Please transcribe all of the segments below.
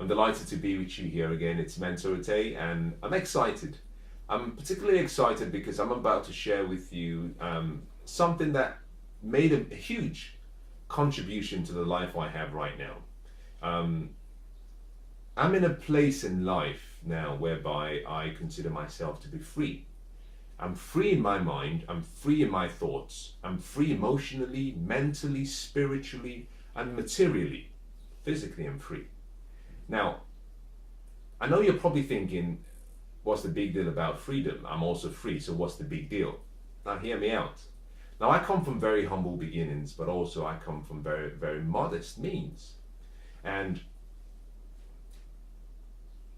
I'm delighted to be with you here again. It's Mensah Oteh, and I'm excited. I'm particularly excited because I'm about to share with you something that made a huge contribution to the life I have right now. I'm in a place in life now whereby I consider myself to be free. I'm free in my mind, I'm free in my thoughts, I'm free emotionally, mentally, spiritually, and materially. Physically, I'm free. Now, I know you're probably thinking, what's the big deal about freedom? I'm also free, so what's the big deal? Now, hear me out. Now, I come from very humble beginnings, but also I come from very, very modest means. And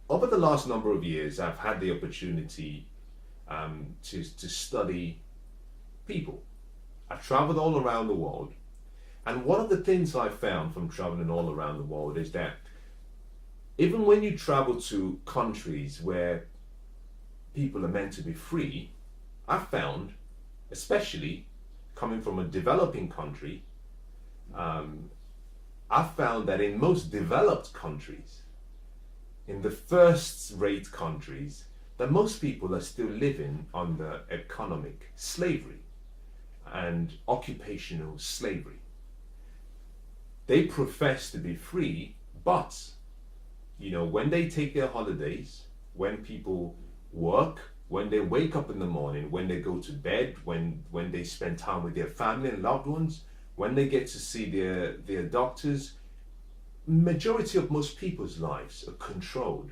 over the last number of years, I've had the opportunity to study people. I've traveled all around the world. And one of the things I found from traveling all around the world is that even when you travel to countries where people are meant to be free, I found, especially coming from a developing country, I found that in most developed countries, in the first-rate countries, that most people are still living under economic slavery and occupational slavery. They profess to be free, but when they take their holidays, when people work, when they wake up in the morning, when they go to bed, when they spend time with their family and loved ones, when they get to see their doctors, majority of most people's lives are controlled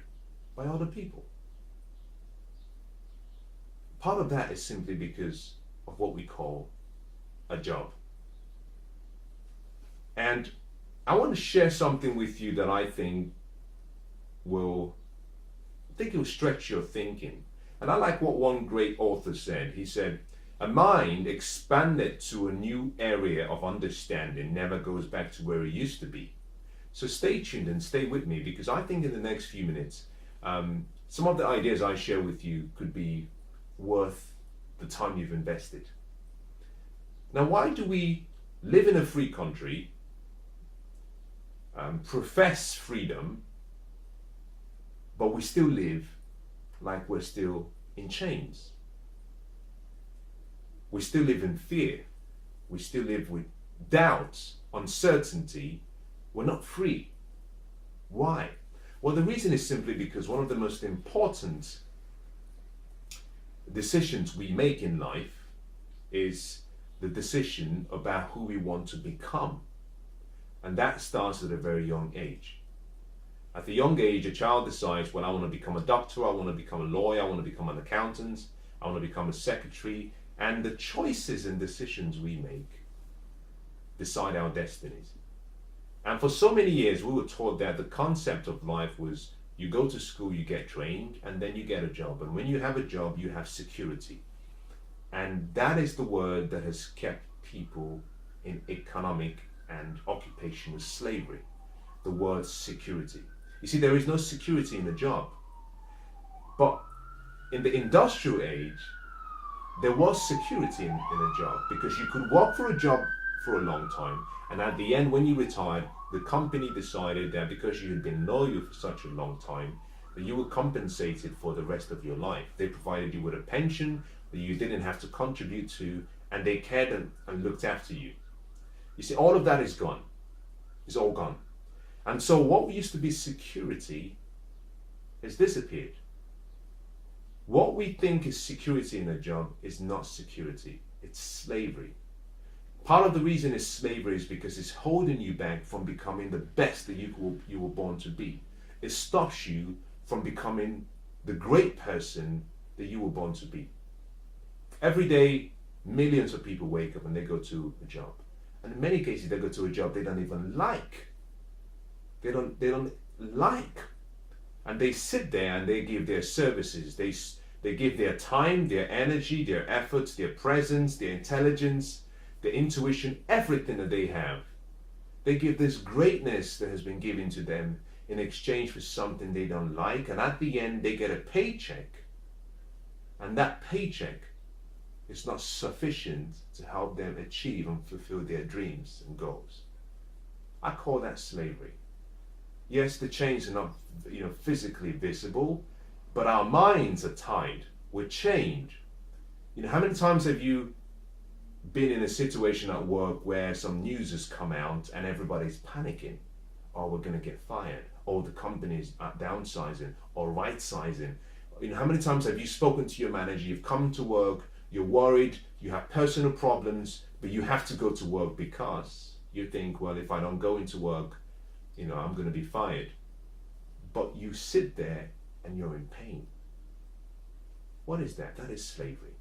by other people. Part of that is simply because of what we call a job. And I want to share something with you that I think will stretch your thinking. And I like what one great author said. He said, "A mind expanded to a new area of understanding never goes back to where it used to be." So stay tuned and stay with me, because I think in the next few minutes, some of the ideas I share with you could be worth the time you've invested. Now, why do we live in a free country, profess freedom, but we still live like we're still in chains? We still live in fear. We still live with doubts, uncertainty. We're not free. Why? Well, the reason is simply because one of the most important decisions we make in life is the decision about who we want to become. And that starts at a very young age. At a young age, a child decides, well, I want to become a doctor, I want to become a lawyer, I want to become an accountant, I want to become a secretary. And the choices and decisions we make decide our destinies. And for so many years, we were taught that the concept of life was you go to school, you get trained, and then you get a job. And when you have a job, you have security. And that is the word that has kept people in economic and occupational slavery. The word security. You see, there is no security in a job. But in the industrial age, there was security in a job, because you could work for a job for a long time, and at the end, when you retired, the company decided that because you had been loyal for such a long time, that you were compensated for the rest of your life. They provided you with a pension that you didn't have to contribute to, and they cared and looked after you. You see, all of that is gone. It's all gone. And so what used to be security has disappeared. What we think is security in a job is not security. It's slavery. Part of the reason it's slavery is because it's holding you back from becoming the best that you were born to be. It stops you from becoming the great person that you were born to be. Every day, millions of people wake up and they go to a job. And in many cases, they go to a job they don't even like. They don't like. And they sit there and they give their services. They give their time, their energy, their efforts, their presence, their intelligence, their intuition, everything that they have. They give this greatness that has been given to them in exchange for something they don't like. And at the end, they get a paycheck. And that paycheck is not sufficient to help them achieve and fulfill their dreams and goals. I call that slavery. Yes, the chains are not physically visible, but our minds are tied. We're chained. How many times have you been in a situation at work where some news has come out and everybody's panicking? Oh, we're going to get fired. Or the company's downsizing or right sizing. How many times have you spoken to your manager? You've come to work, you're worried, you have personal problems, but you have to go to work because you think, well, if I don't go into work, I'm going to be fired. But you sit there and you're in pain. What is that? That is slavery.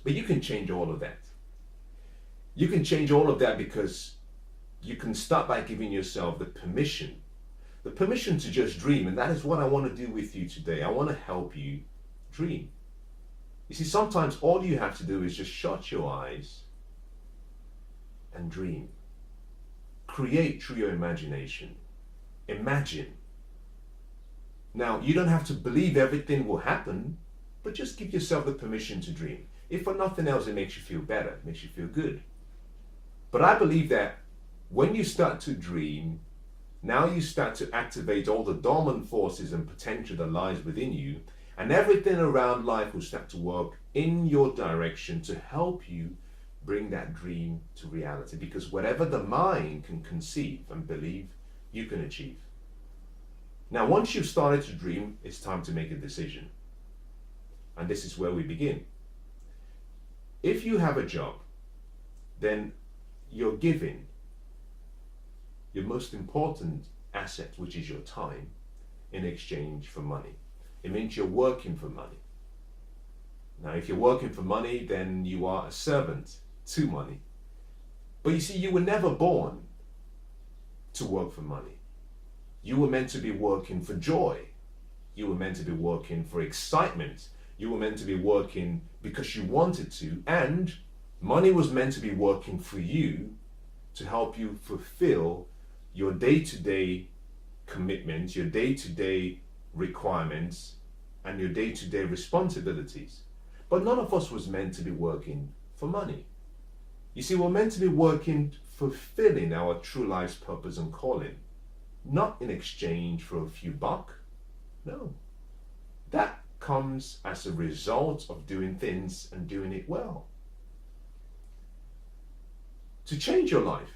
But you can change all of that. You can change all of that because you can start by giving yourself the permission to just dream. And that is what I want to do with you today. I want to help you dream. You see, sometimes all you have to do is just shut your eyes and dream. Create through your imagination. Imagine. Now, you don't have to believe everything will happen, but just give yourself the permission to dream. If for nothing else, it makes you feel better, it makes you feel good. But I believe that when you start to dream, now you start to activate all the dormant forces and potential that lies within you, and everything around life will start to work in your direction to help you bring that dream to reality. Because whatever the mind can conceive and believe, you can achieve. Now, once you've started to dream, it's time to make a decision. And this is where we begin. If you have a job, then you're giving your most important asset, which is your time, in exchange for money. It means you're working for money. Now, if you're working for money, then you are a servant to money. But you see, you were never born to work for money. You were meant to be working for joy. You were meant to be working for excitement. You were meant to be working because you wanted to, and money was meant to be working for you to help you fulfill your day-to-day commitments, your day-to-day requirements, and your day-to-day responsibilities. But none of us was meant to be working for money. You see, we're meant to be working, fulfilling our true life's purpose and calling, not in exchange for a few bucks. No. That comes as a result of doing things and doing it well. To change your life,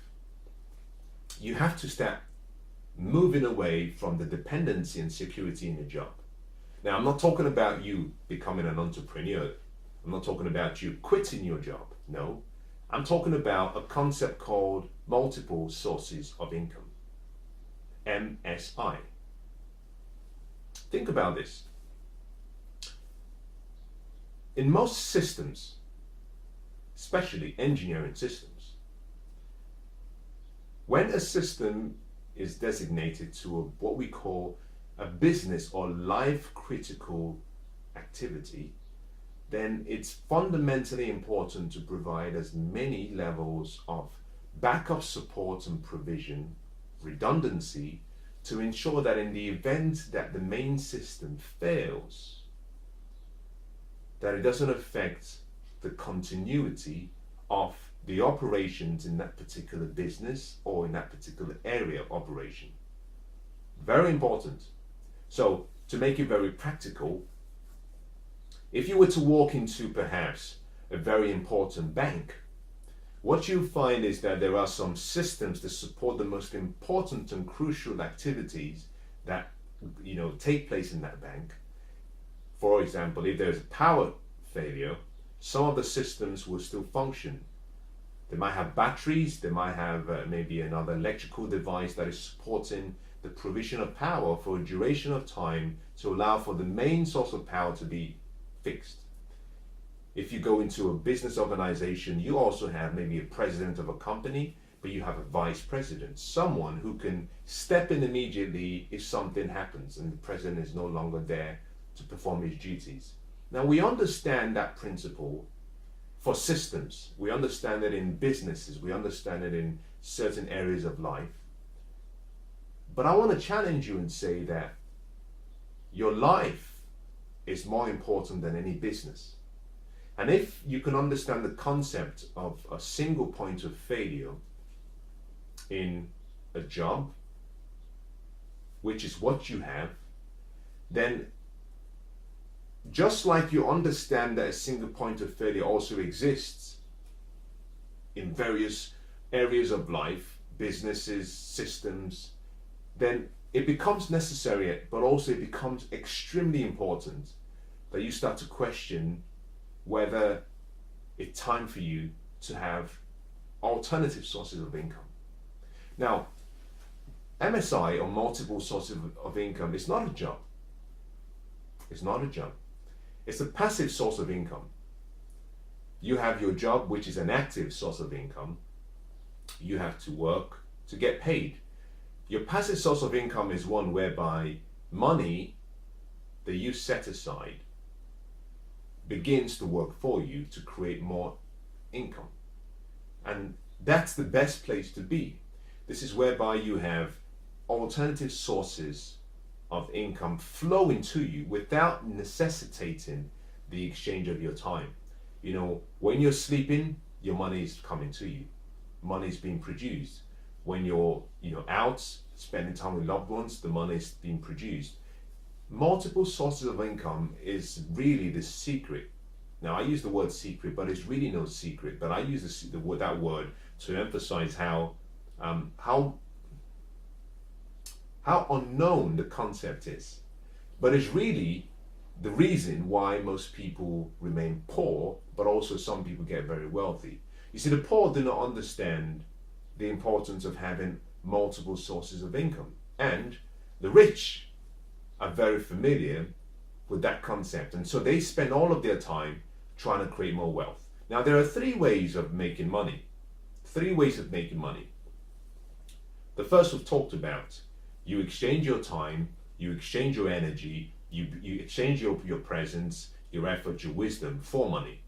you have to start moving away from the dependency and security in your job. Now, I'm not talking about you becoming an entrepreneur. I'm not talking about you quitting your job. No, I'm talking about a concept called multiple sources of income, MSI. Think about this. In most systems, especially engineering systems, when a system is designated to what we call a business or life critical activity, then it's fundamentally important to provide as many levels of backup support and provision, redundancy, to ensure that in the event that the main system fails, that it doesn't affect the continuity of the operations in that particular business or in that particular area of operation. Very important. So, to make it very practical, if you were to walk into perhaps a very important bank, what you'll find is that there are some systems that support the most important and crucial activities that take place in that bank. For example, if there's a power failure, some of the systems will still function. They might have batteries, they might have maybe another electrical device that is supporting the provision of power for a duration of time to allow for the main source of power to be fixed. If you go into a business organization, you also have maybe a president of a company, but you have a vice president, someone who can step in immediately if something happens and the president is no longer there to perform his duties. Now, we understand that principle for systems. We understand it in businesses. We understand it in certain areas of life. But I want to challenge you and say that your life is more important than any business. And if you can understand the concept of a single point of failure in a job, which is what you have, then just like you understand that a single point of failure also exists in various areas of life, businesses, systems, then it becomes necessary, but also it becomes extremely important that you start to question whether it's time for you to have alternative sources of income. Now, MSI, or multiple sources of income, is not a job. It's not a job. It's a passive source of income. You have your job, which is an active source of income. You have to work to get paid. Your passive source of income is one whereby money that you set aside begins to work for you to create more income. And that's the best place to be. This is whereby you have alternative sources of income flowing to you without necessitating the exchange of your time. You know, when you're sleeping, your money is coming to you. Money is being produced. When you're, out spending time with loved ones, the money is being produced. Multiple sources of income is really the secret. Now, I use the word secret, but it's really no secret. But I use that word to emphasize how unknown the concept is. But it's really the reason why most people remain poor, but also some people get very wealthy. You see, the poor do not understand the importance of having multiple sources of income. And the rich are very familiar with that concept. And so they spend all of their time trying to create more wealth. Now, there are three ways of making money. Three ways of making money. The first we've talked about. You exchange your time, you exchange your energy, you exchange your presence, your effort, your wisdom for money.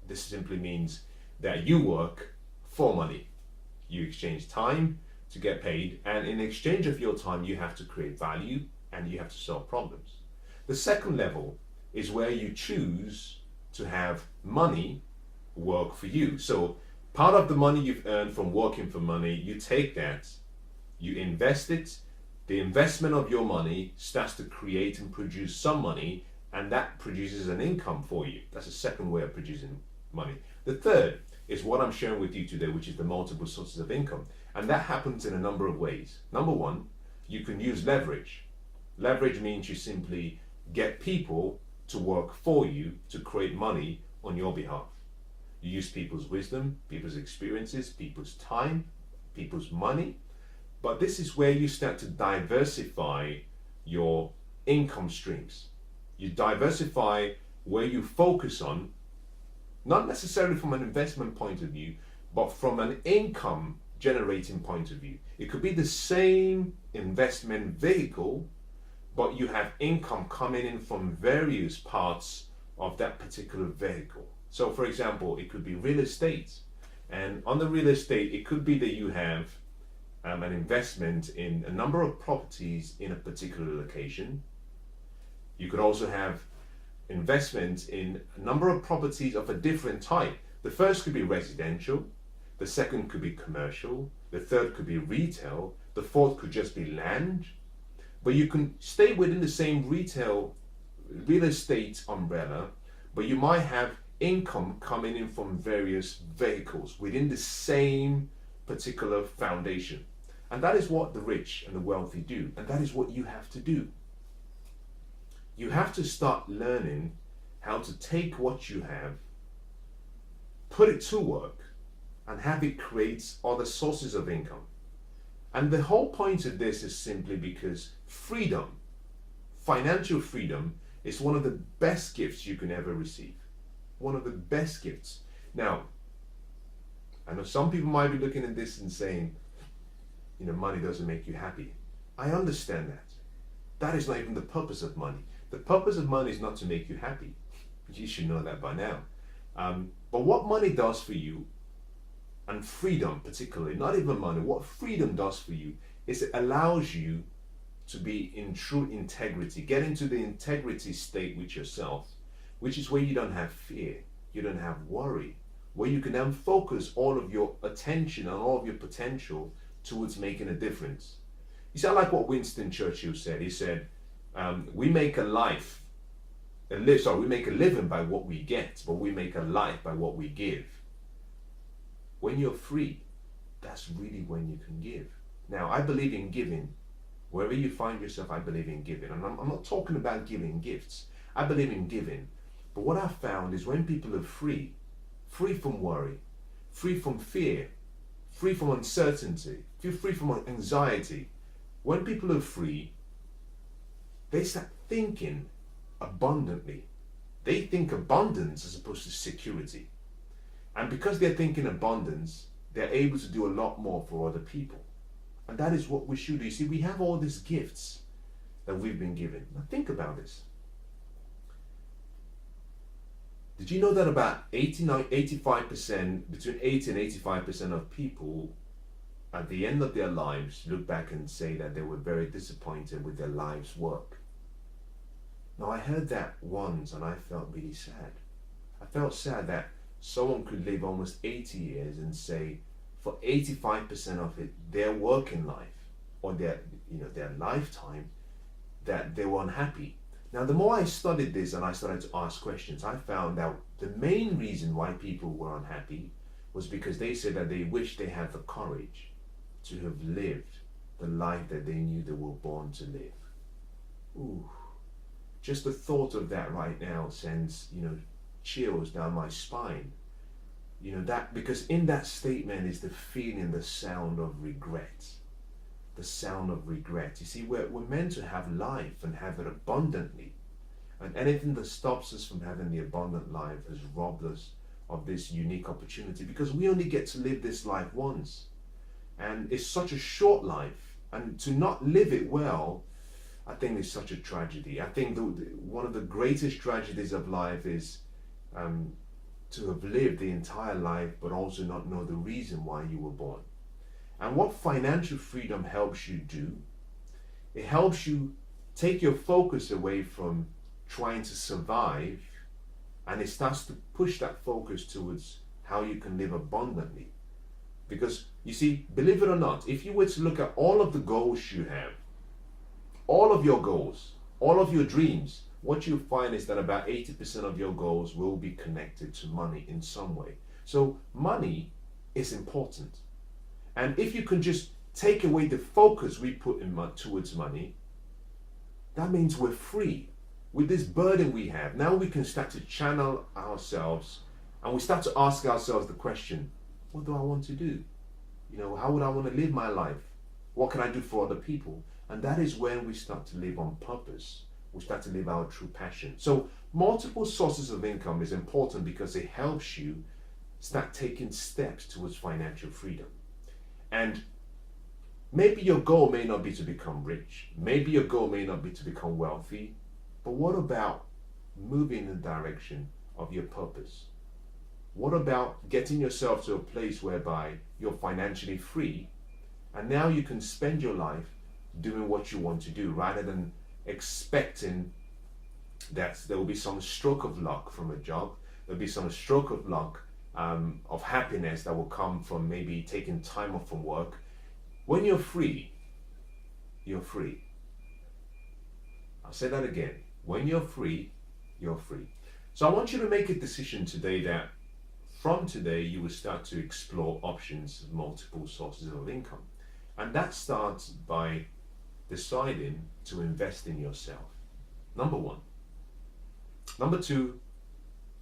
This simply means that you work for money. You exchange time to get paid, and in exchange of your time, you have to create value and you have to solve problems. The second level is where you choose to have money work for you. So part of the money you've earned from working for money, you take that, you invest it. The investment of your money starts to create and produce some money, and that produces an income for you. That's the second way of producing money. The third is what I'm sharing with you today, which is the multiple sources of income. And that happens in a number of ways. Number one, you can use leverage. Leverage means you simply get people to work for you to create money on your behalf. You use people's wisdom, people's experiences, people's time, people's money. But this is where you start to diversify your income streams. You diversify where you focus on, not necessarily from an investment point of view, but from an income generating point of view. It could be the same investment vehicle, but you have income coming in from various parts of that particular vehicle. So for example, it could be real estate. And on the real estate, it could be that you have an investment in a number of properties in a particular location. You could also have investments in a number of properties of a different type. The first could be residential, the second could be commercial, the third could be retail, the fourth could just be land. But you can stay within the same real estate umbrella, but you might have income coming in from various vehicles within the same particular foundation. And that is what the rich and the wealthy do. And that is what you have to do. You have to start learning how to take what you have, put it to work, and have it create other sources of income. And the whole point of this is simply because freedom, financial freedom, is one of the best gifts you can ever receive. One of the best gifts. Now, I know some people might be looking at this and saying, money doesn't make you happy. I understand that. That is not even the purpose of money. The purpose of money is not to make you happy. You should know that by now. But what money does for you, and freedom particularly, not even money, what freedom does for you is it allows you to be in true integrity, get into the integrity state with yourself, which is where you don't have fear, you don't have worry, where you can then focus all of your attention and all of your potential towards making a difference. You see, I like what Winston Churchill said. He said, we make a living by what we get, but we make a life by what we give. When you're free, that's really when you can give. Now, I believe in giving. Wherever you find yourself, I believe in giving. And I'm not talking about giving gifts. I believe in giving. But what I've found is when people are free from worry, free from fear, free from uncertainty, free from anxiety, when people are free, they start thinking abundantly. They think abundance as opposed to security. And because they're thinking abundance, they're able to do a lot more for other people. And that is what we should do. You see, we have all these gifts that we've been given. Now think about this. Did you know that about 85%, between 80 and 85% of people at the end of their lives look back and say that they were very disappointed with their life's work? Now I heard that once and I felt really sad. I felt sad that someone could live almost 80 years and say for 85% of it, their working life or their lifetime, that they were unhappy. Now, the more I studied this and I started to ask questions, I found that the main reason why people were unhappy was because they said that they wished they had the courage to have lived the life that they knew they were born to live. Ooh, just the thought of that right now sends, chills down my spine. That because in that statement is the feeling, the sound of regret. The sound of regret. You see, we're meant to have life and have it abundantly. And anything that stops us from having the abundant life has robbed us of this unique opportunity, because we only get to live this life once. And it's such a short life. And to not live it well, I think is such a tragedy. I think one of the greatest tragedies of life is to have lived the entire life but also not know the reason why you were born. And what financial freedom helps you do, it helps you take your focus away from trying to survive, and it starts to push that focus towards how you can live abundantly. Because you see, believe it or not, if you were to look at all of the goals you have, all of your goals, all of your dreams, what you'll find is that about 80% of your goals will be connected to money in some way. So money is important. And if you can just take away the focus we put towards money, that means we're free. With this burden we have, now we can start to channel ourselves, and we start to ask ourselves the question, what do I want to do? How would I want to live my life? What can I do for other people? And that is when we start to live on purpose. We start to live our true passion. So multiple sources of income is important because it helps you start taking steps towards financial freedom. And maybe your goal may not be to become rich. Maybe your goal may not be to become wealthy. But what about moving in the direction of your purpose? What about getting yourself to a place whereby you're financially free, and now you can spend your life doing what you want to do rather than expecting that there will be some stroke of luck from a job, there'll be some stroke of luck of happiness that will come from maybe taking time off from work. When you're free, you're free. I'll say that again. When you're free, you're free. So I want you to make a decision today that from today you will start to explore options of multiple sources of income. And that starts by deciding to invest in yourself. Number one. Number two,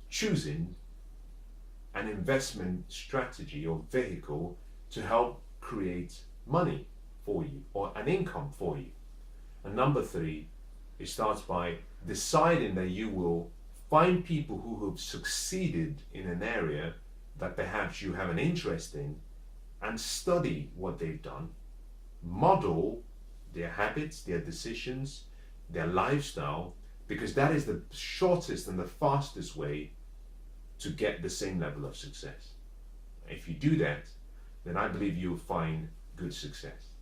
choosing an investment strategy or vehicle to help create money for you or an income for you. And number three, it starts by deciding that you will find people who have succeeded in an area that perhaps you have an interest in and study what they've done, model their habits, their decisions, their lifestyle, because that is the shortest and the fastest way to get the same level of success. If you do that, then I believe you'll find good success.